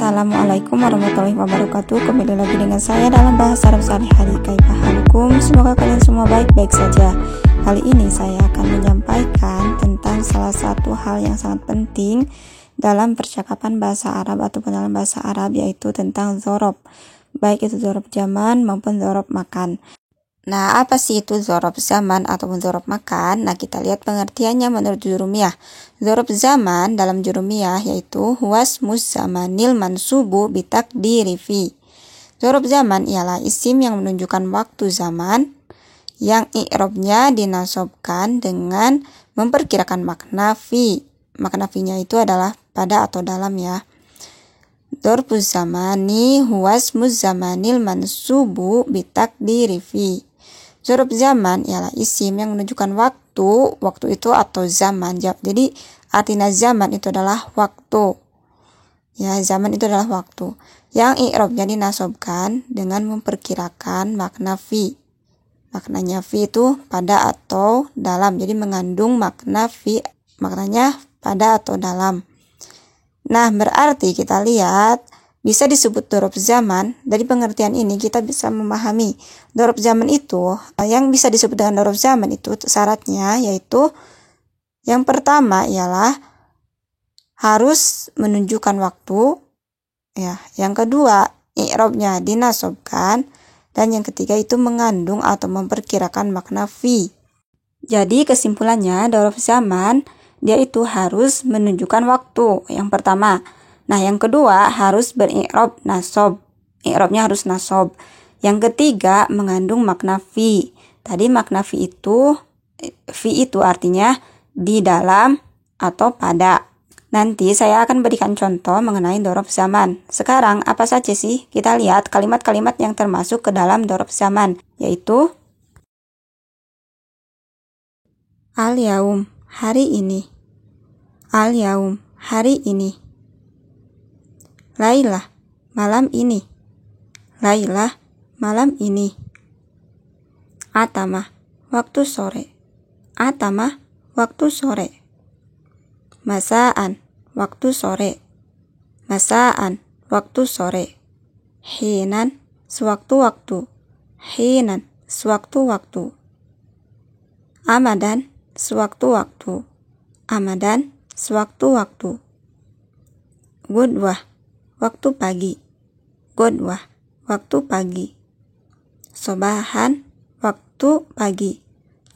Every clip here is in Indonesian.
Assalamualaikum warahmatullahi wabarakatuh. Kembali lagi dengan saya dalam bahasa Arab sehari-hari. Kaifa halukum? Semoga kalian semua baik-baik saja. Kali ini saya akan menyampaikan tentang salah satu hal yang sangat penting dalam percakapan bahasa Arab ataupun dalam bahasa Arab, yaitu tentang dzorob. Baik itu dzorob zaman maupun dzorob makan. Nah, apa sih itu dzorob zaman ataupun dzorob makan? Nah, kita lihat pengertiannya menurut jurumiyah. Dzorob zaman dalam jurumiyah yaitu huwasmus zamanil mansubu bitakdiri fi. Dzorob zaman ialah isim yang menunjukkan waktu zaman yang i'robnya dinasobkan dengan memperkirakan makna fi. Makna fi-nya itu adalah pada atau dalam ya. Dzorobuz zamani huwasmus zamanil mansubu bitakdiri fi. Dzorob zaman ialah isim yang menunjukkan waktu itu atau zaman. Jadi artinya zaman itu adalah waktu. Ya, zaman itu adalah waktu. Yang i'robnya dinasobkan dengan memperkirakan makna fi. Maknanya fi itu pada atau dalam. Jadi mengandung makna fi, maknanya pada atau dalam. Nah, berarti kita lihat bisa disebut dzorob zaman. Dari pengertian ini kita bisa memahami dzorob zaman itu, yang bisa disebut dengan dzorob zaman itu syaratnya yaitu yang pertama ialah harus menunjukkan waktu, ya. Yang kedua, i'robnya dinasobkan, dan yang ketiga itu mengandung atau memperkirakan makna fi. Jadi kesimpulannya dzorob zaman dia itu harus menunjukkan waktu, yang pertama. Nah, yang kedua harus beri'rob nasob. I'robnya harus nasob. Yang ketiga mengandung makna fi. Tadi makna fi itu artinya di dalam atau pada. Nanti saya akan berikan contoh mengenai dzorob zaman. Sekarang apa saja sih? Kita lihat kalimat-kalimat yang termasuk ke dalam dzorob zaman, yaitu al-yaum, hari ini. Al-yaum, hari ini. Lailah, malam ini. Lailah, malam ini. Atamah, waktu sore. Atamah, waktu sore. Masaan, waktu sore. Masaan, waktu sore. Hinan, sewaktu-waktu. Hinan, sewaktu-waktu. Amadan, sewaktu-waktu. Amadan, sewaktu-waktu. Gudwah, waktu pagi. Godwah, waktu pagi. Sobahan, waktu pagi.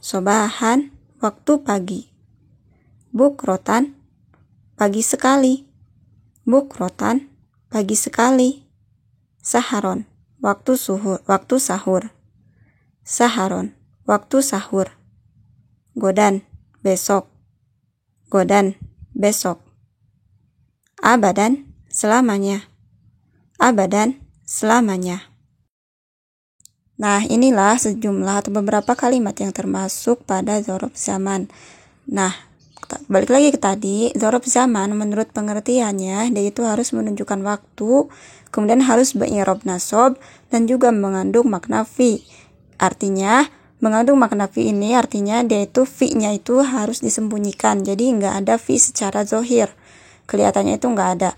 Sobahan, waktu pagi. Bukrotan, pagi sekali. Bukrotan, pagi sekali. Saharon, waktu sahur. Saharon, waktu sahur. Godan, besok. Godan, besok. Abadan, selamanya. Abadan, selamanya. Nah, inilah sejumlah atau beberapa kalimat yang termasuk pada dzorob zaman. Nah, balik lagi ke tadi, dzorob zaman menurut pengertiannya dia itu harus menunjukkan waktu, kemudian harus beri'rob nasob, dan juga mengandung makna fi. Artinya mengandung makna fi ini artinya dia itu fi-nya itu harus disembunyikan. Jadi nggak ada fi secara zohir. Kelihatannya itu nggak ada.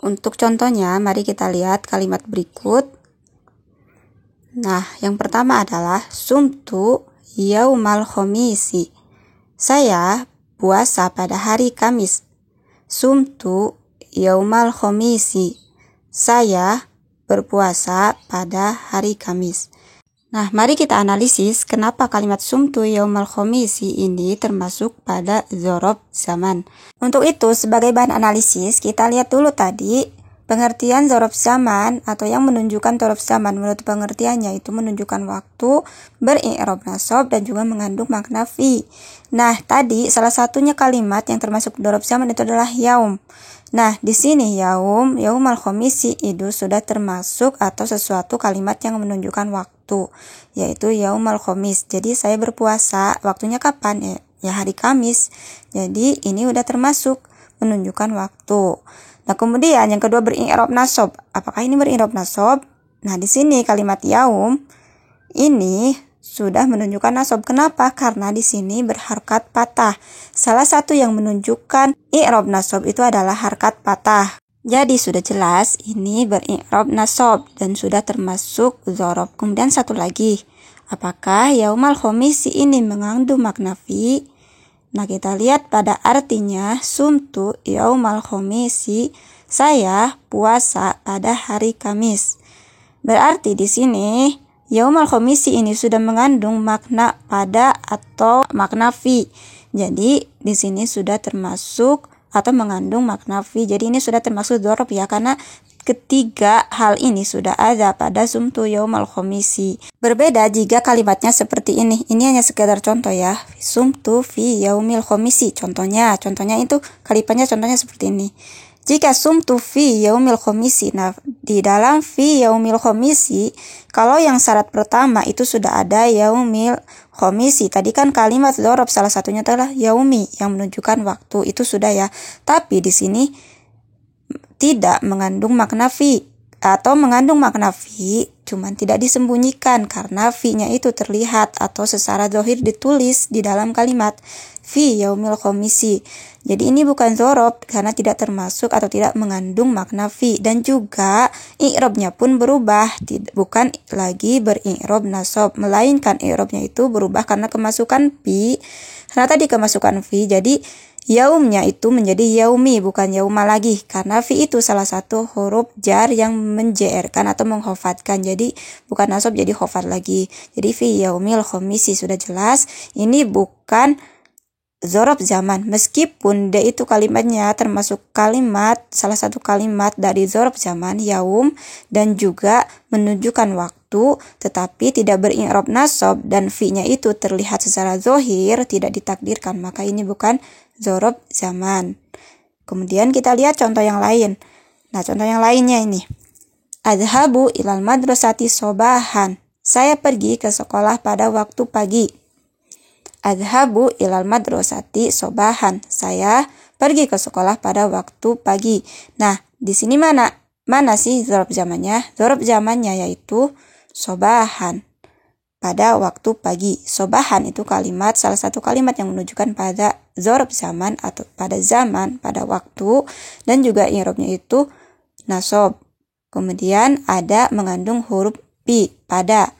Untuk contohnya, mari kita lihat kalimat berikut. Nah, yang pertama adalah sumtu yaumal khomisi. Saya puasa pada hari Kamis. Sumtu yaumal khomisi. Saya berpuasa pada hari Kamis. Nah, mari kita analisis kenapa kalimat sumtu yaumal khomisi ini termasuk pada dzorob zaman. Untuk itu, sebagai bahan analisis, kita lihat dulu tadi pengertian dzorob zaman atau yang menunjukkan dzorob zaman menurut pengertiannya itu menunjukkan waktu, beri'rob nasob, dan juga mengandung makna fi. Nah, tadi salah satunya kalimat yang termasuk dzorob zaman itu adalah yaum. Nah, di sini yaumal khomisi itu sudah termasuk atau sesuatu kalimat yang menunjukkan waktu, yaitu yaumal khomis. Jadi saya berpuasa, waktunya kapan? Ya hari Kamis. Jadi ini udah termasuk menunjukkan waktu. Nah, kemudian yang kedua beri'rob nasob. Apakah ini beri'rob nasob? Nah, di sini kalimat yaum ini sudah menunjukkan nasob. Kenapa? Karena di sini berharkat patah. Salah satu yang menunjukkan i'rob nasob itu adalah harkat patah. Jadi sudah jelas ini beri'rab nasab dan sudah termasuk dzaraf. Kemudian satu lagi, apakah yaumal khomisi ini mengandung makna fi? Nah, kita lihat pada artinya, sumtu yaumal khomisi, saya puasa pada hari Kamis. Berarti di sini yaumal khomisi ini sudah mengandung makna pada atau makna fi. Jadi di sini sudah termasuk atau mengandung makna fi. Jadi ini sudah termasuk dzaraf ya, karena ketiga hal ini sudah ada pada sumtu yaumal khomisi. Berbeda jika kalimatnya seperti ini. Ini hanya sekedar contoh ya. Sumtu fi yaumil khomisi. Contohnya itu kalimatnya contohnya seperti ini. Jika sumtu fi yaumil khomisi, nah di dalam fi yaumil khomisi, kalau yang syarat pertama itu sudah ada yaumil khomisi. Tadi kan kalimat dzaraf salah satunya adalah yaumi yang menunjukkan waktu, itu sudah ya. Tapi di sini tidak mengandung makna fi, atau mengandung makna fi cuman tidak disembunyikan karena fi-nya itu terlihat atau secara zahir ditulis di dalam kalimat fi yaumil khomisi. Jadi ini bukan dzaraf karena tidak termasuk atau tidak mengandung makna fi, dan juga i'rabnya pun berubah, bukan lagi beri'rab nasab, melainkan i'rabnya itu berubah karena kemasukan fi. Karena tadi kemasukan fi, jadi yaumnya itu menjadi yaumi, bukan yauma lagi, karena fi itu salah satu huruf jar yang menjerkan atau mengkhafatkan. Jadi bukan nasab jadi khafat lagi. Jadi fi yaumil khomisi sudah jelas ini bukan dzaraf zaman, meskipun dia itu kalimatnya termasuk kalimat, salah satu kalimat dari dzaraf zaman yaum dan juga menunjukkan waktu, tetapi tidak beri'rab nasab dan fi-nya itu terlihat secara zahir, tidak ditakdirkan, maka ini bukan dzaraf zaman. Kemudian kita lihat contoh yang lain. Nah, contoh yang lainnya ini. Adhabu ilal madrasati sobahan. Saya pergi ke sekolah pada waktu pagi. Adhabu ilal madrasati sobahan. Saya pergi ke sekolah pada waktu pagi. Nah, di sini mana sih dzaraf zamannya? Dzaraf zamannya yaitu sobahan, pada waktu pagi. Sobahan itu kalimat, salah satu kalimat yang menunjukkan pada dzaraf zaman atau pada zaman, pada waktu, dan juga i'rabnya itu nasab. Kemudian ada mengandung huruf pi, pada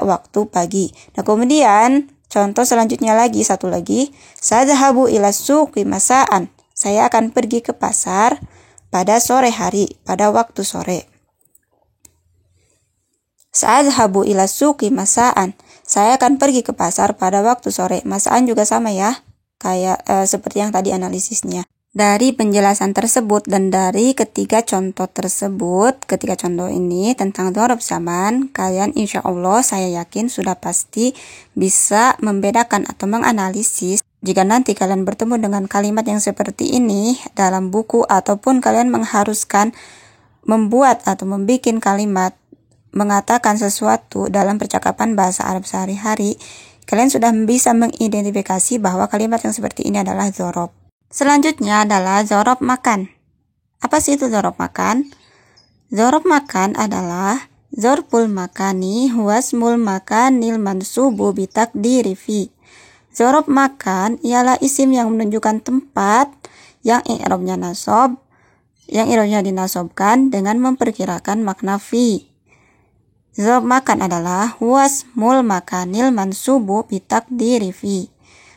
waktu pagi. Nah, kemudian contoh selanjutnya lagi, satu lagi, sadhabu ila suqi masaan. Saya akan pergi ke pasar pada sore hari, pada waktu sore. Sadhabu ila suqi masaan. Saya akan pergi ke pasar pada waktu sore. Masaan juga sama ya, kayak seperti yang tadi analisisnya. Dari penjelasan tersebut dan dari ketiga contoh ini tentang dzaraf zaman, kalian insya Allah saya yakin sudah pasti bisa membedakan atau menganalisis jika nanti kalian bertemu dengan kalimat yang seperti ini dalam buku, ataupun kalian mengharuskan membuat atau membuat kalimat mengatakan sesuatu dalam percakapan bahasa Arab sehari-hari, kalian sudah bisa mengidentifikasi bahwa kalimat yang seperti ini adalah dzaraf. Selanjutnya adalah dzaraf makan. Apa sih itu dzaraf makan? Dzaraf makan adalah dzarful makani huwasmul makanil mansubu bitakdiri fi. Dzaraf makan ialah isim yang menunjukkan tempat yang i'rabnya nasab, yang i'rabnya dinasobkan dengan memperkirakan makna fi. Dzaraf makan adalah huwasmul makanil mansubu bitakdiri fi.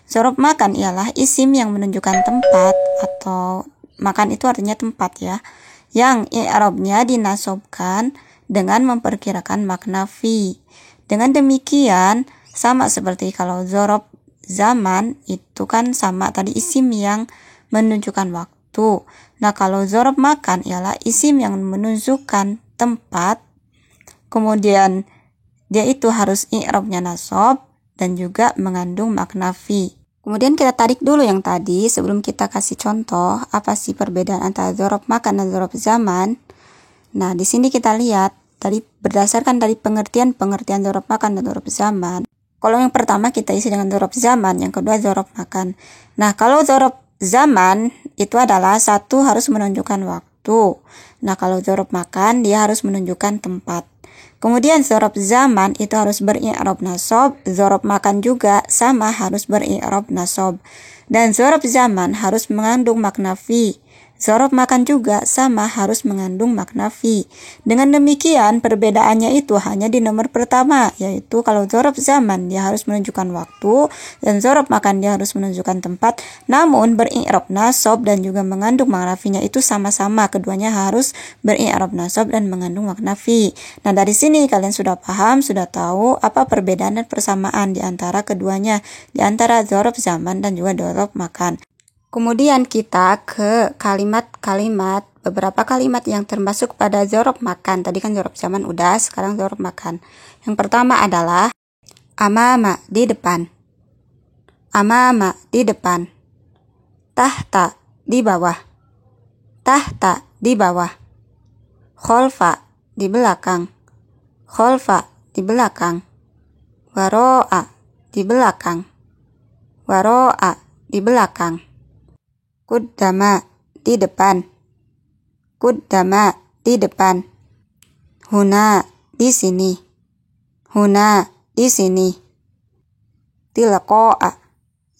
Dzaraf makan ialah isim yang menunjukkan tempat, atau makan itu artinya tempat ya, yang i'rabnya dinasobkan dengan memperkirakan makna fi. Dengan demikian sama seperti kalau dzaraf zaman itu kan sama tadi isim yang menunjukkan waktu. Nah, kalau dzaraf makan ialah isim yang menunjukkan tempat, kemudian dia itu harus i'rabnya nasab dan juga mengandung makna fi. Kemudian kita tarik dulu yang tadi sebelum kita kasih contoh apa sih perbedaan antara dzaraf makan dan dzaraf zaman. Nah, di sini kita lihat tadi berdasarkan dari pengertian dzaraf makan dan dzaraf zaman. Kalau yang pertama kita isi dengan dzaraf zaman, yang kedua dzaraf makan. Nah, kalau dzaraf zaman itu adalah satu harus menunjukkan waktu. Nah, kalau dzaraf makan dia harus menunjukkan tempat. Kemudian dzaraf zaman itu harus beri'rab nasab, dzaraf makan juga sama harus beri'rab nasab. Dan dzaraf zaman harus mengandung makna fi. Zorof makan juga sama harus mengandung makna fi. Dengan demikian perbedaannya itu hanya di nomor pertama, yaitu kalau zorof zaman dia harus menunjukkan waktu dan zorof makan dia harus menunjukkan tempat. Namun beri'rab nasab dan juga mengandung makna fi-nya itu sama-sama, keduanya harus beri'rab nasab dan mengandung makna fi. Nah, dari sini kalian sudah paham, sudah tahu apa perbedaan dan persamaan di antara keduanya, di antara zorof zaman dan juga zorof makan. Kemudian kita ke kalimat-kalimat, beberapa kalimat yang termasuk pada zorof makan. Tadi kan zorof zaman udah, sekarang zorof makan. Yang pertama adalah amama, di depan. Amama, di depan. Tahta, di bawah. Tahta, di bawah. Kholfa, di belakang. Kholfa, di belakang. Waro'a, di belakang. Waro'a, di belakang. Kuddama, di depan. Kuddama, di depan. Huna, di sini. Huna, di sini. Tilqa'a,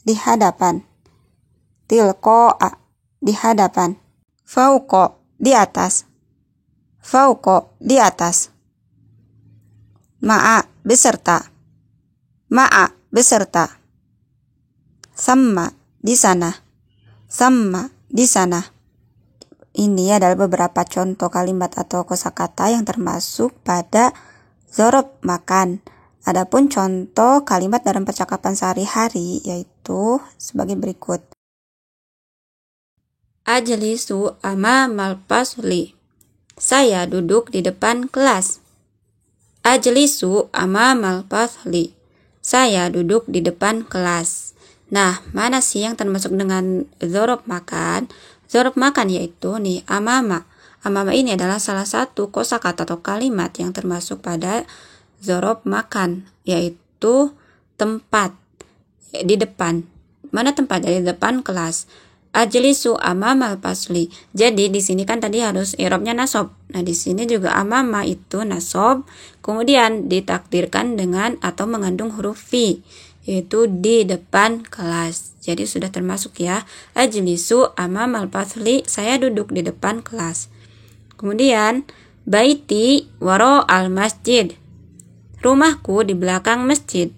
di hadapan. Tilqa'a, di hadapan. Fauqa, di atas. Fauqa, di atas. Ma'a, beserta. Ma'a, beserta. Samma, di sana. Sama, di sana. Ini adalah beberapa contoh kalimat atau kosakata yang termasuk pada zorof makan. Adapun contoh kalimat dalam percakapan sehari-hari yaitu sebagai berikut. Ajlisu amamal fasli. Saya duduk di depan kelas. Ajlisu amamal fasli. Saya duduk di depan kelas. Nah, mana sih yang termasuk dengan zorof makan? Zorof makan yaitu nih amama. Amama ini adalah salah satu kosakata atau kalimat yang termasuk pada zorof makan, yaitu tempat di depan. Mana tempatnya? Di depan kelas. Ajlisu amamal fasli. Jadi di sini kan tadi harus i'rabnya nasab. Nah, di sini juga amama itu nasab, kemudian ditakdirkan dengan atau mengandung huruf fi, yaitu di depan kelas. Jadi sudah termasuk ya. Ajlisu amamal fasli, saya duduk di depan kelas. Kemudian baiti waro al masjid. Rumahku di belakang masjid.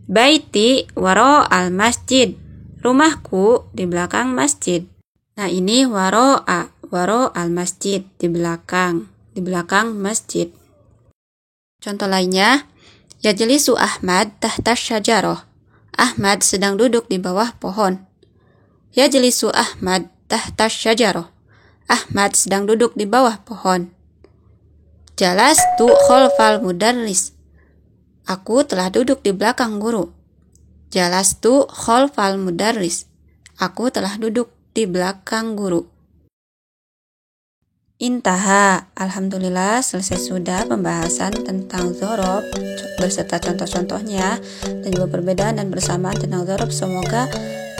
Baiti waro al masjid. Rumahku di belakang masjid. Nah, ini waro al masjid, di belakang masjid. Contoh lainnya, yajlisu Ahmad tahta syajarah. Ahmad sedang duduk di bawah pohon. Yajlisu Ahmad tahta syajarah. Ahmad sedang duduk di bawah pohon. Jalastu khalfal mudarris. Aku telah duduk di belakang guru. Jalastu khalfal mudarris. Aku telah duduk di belakang guru. Intaha. Alhamdulillah selesai sudah pembahasan tentang zorof beserta contoh-contohnya dan juga perbedaan dan persamaan tentang zorof. Semoga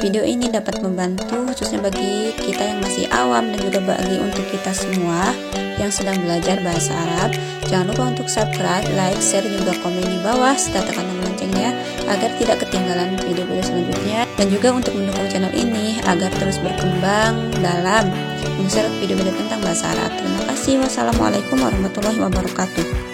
video ini dapat membantu khususnya bagi kita yang masih awam dan juga bagi untuk kita semua yang sedang belajar bahasa Arab. Jangan lupa untuk subscribe, like, share, juga komen di bawah serta tekan tombol loncengnya agar tidak ketinggalan video-video selanjutnya, dan juga untuk mendukung channel ini agar terus berkembang dalam men-share video-video tentang bahasa Arab. Terima kasih. Wassalamualaikum warahmatullahi wabarakatuh.